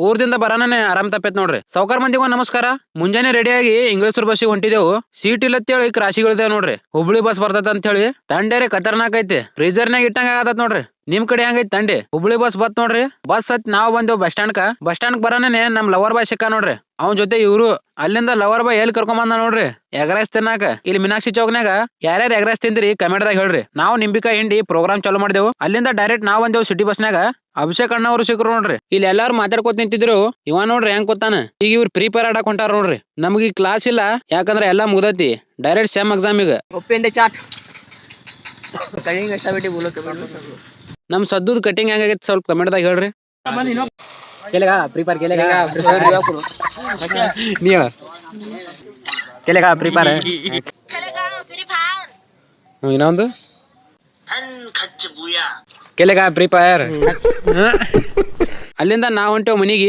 ಊರ್ದಿಂದ ಬರಾನೇ ಆರಾಮ್ ತಪ್ಪೈತ್ ನೋಡ್ರಿ. ಸಾವ್ಕಾರ್ ಮಂದಿಗೂ ನಮಸ್ಕಾರ. ಮುಂಜಾನೆ ರೆಡಿಯಾಗಿ ಇಂಗ್ಲೇಶ್ವರ ಬಸ್ಸಿಗೆ ಹೊಂಟಿದೆವು. ಸೀಟ್ ಇಲ್ಲತ್ತೇಳಿ ಕ್ರಾಸಿಗಳಿದೇವ್ ನೋಡ್ರಿ. ಹುಬ್ಳಿ ಬಸ್ ಬರ್ತದ ಅಂತ ಹೇಳಿ ತಂಡೇರಿ ಖತರ್ನಾಕ್ ಐತಿ. ಫ್ರೀಜರ್ನಾಗ ಇಟ್ಟಂಗ ಆಗತ್ ನೋಡ್ರಿ. ನಿಮ್ ಕಡೆ ಹೆಂಗೈತಿ ತಂಡಿ? ಹುಬ್ಳಿ ಬಸ್ ಬತ್ ನೋಡ್ರಿ. ಬಸ್ ಹತ್ ನಾವ್ ಬಂದೇವ್ ಬಸ್ ಸ್ಟ್ಯಾಂಡ್ ಬರಾನೇ ನಮ್ ಲವರ್ ಬಾಯ್ ಸಿಕ್ಕ ನೋಡ್ರಿ. ಅವನ್ ಜೊತೆ ಇವ್ರು ಅಲ್ಲಿಂದ ಲವರ್ ಬಾಯ್ ಎಲ್ಲಿ ಕರ್ಕೊಂಡ್ ಬಂದ ನೋಡ್ರಿ ಎಗ್ರೈಸ್ ತಿನ್ನಾಕ. ಇಲ್ಲಿ ಮೀನಾಕ್ಷಿ ಚೌಕ್ನಾಗ ಯಾರ್ಯಾರು ಎಗ್ರೈಸ್ ತಿಂದ್ರಿ ಕಮೆಂಟ್ದಾಗ ಹೇಳ್ರಿ. ನಾವು ನಿಂಬಿಕಾಯಿ ಹಿಂಡಿ ಪ್ರೋಗ್ರಾಮ್ ಚಾಲೂ ಮಾಡಿದೆವು. ಅಲ್ಲಿಂದ ಡೈರೆಕ್ಟ್ ನಾವ್ ಬಂದೇವು ಸಿಟಿ ಬಸ್ನಾಗ. ಅಭಿಷೇಕ್ ಅಣ್ಣ ಅವರು ಸಿಕ್ರು ನೋಡ್ರಿ. ಇಲ್ಲಿ ಎಲ್ಲಾರು ಮಾತಾಡ್ಕೊತ ನಿಂತಿದ್ರು. ಇವ ನೋಡ್ರಿ ಹೆಂಗ್ ಕೂತಾನ. ಈಗ ಇವ್ರು ಫ್ರೀ ಫೈರ್ ಆಡಕ್ ಹೊಂಟಾರ ನೋಡ್ರಿ. ನಮ್ಗೆ ಕ್ಲಾಸ್ ಇಲ್ಲ ಯಾಕಂದ್ರೆ ಎಲ್ಲಾ ಮುಗ್ದೈತಿ. ಡೈರೆಕ್ಟ್ ಸೆಮ್ ಎಕ್ಸಾಮ್ ಈಗ. ನಮ್ ಸದ್ದುದ್ ಕಟಿಂಗ್ ಹೆಂಗಾಗೈತಿ ಸ್ವಲ್ಪ ಕಮೆಂಟ್ದಾಗ ಹೇಳ್ರಿ. ಫ್ರೀ ಫೈರ್ ನೀವ ಫ್ರೀ ಫೈರ್ ಇನ್ನೊಂದು ಫ್ರೀ ಫೈರ್. ಅಲ್ಲಿಂದ ನಾವ್ ಹೊಂಟೇವ್ ಮನಿಗೆ.